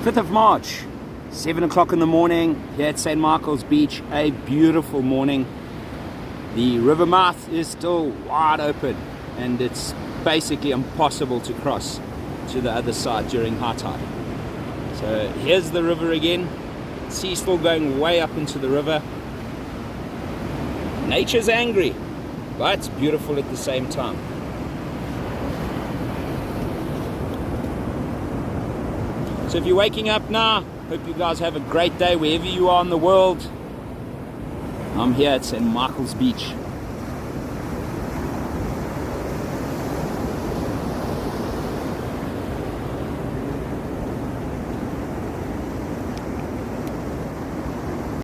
5th of March, 7 o'clock in the morning here at St. Michael's Beach. A beautiful morning. The river mouth is still wide open and it's basically impossible to cross to the other side during high tide. So here's the river again. Sea still going way up into the river. Nature's angry, but it's beautiful at the same time. So if you're waking up now, hope you guys have a great day wherever you are in the world. I'm here at St. Michael's Beach.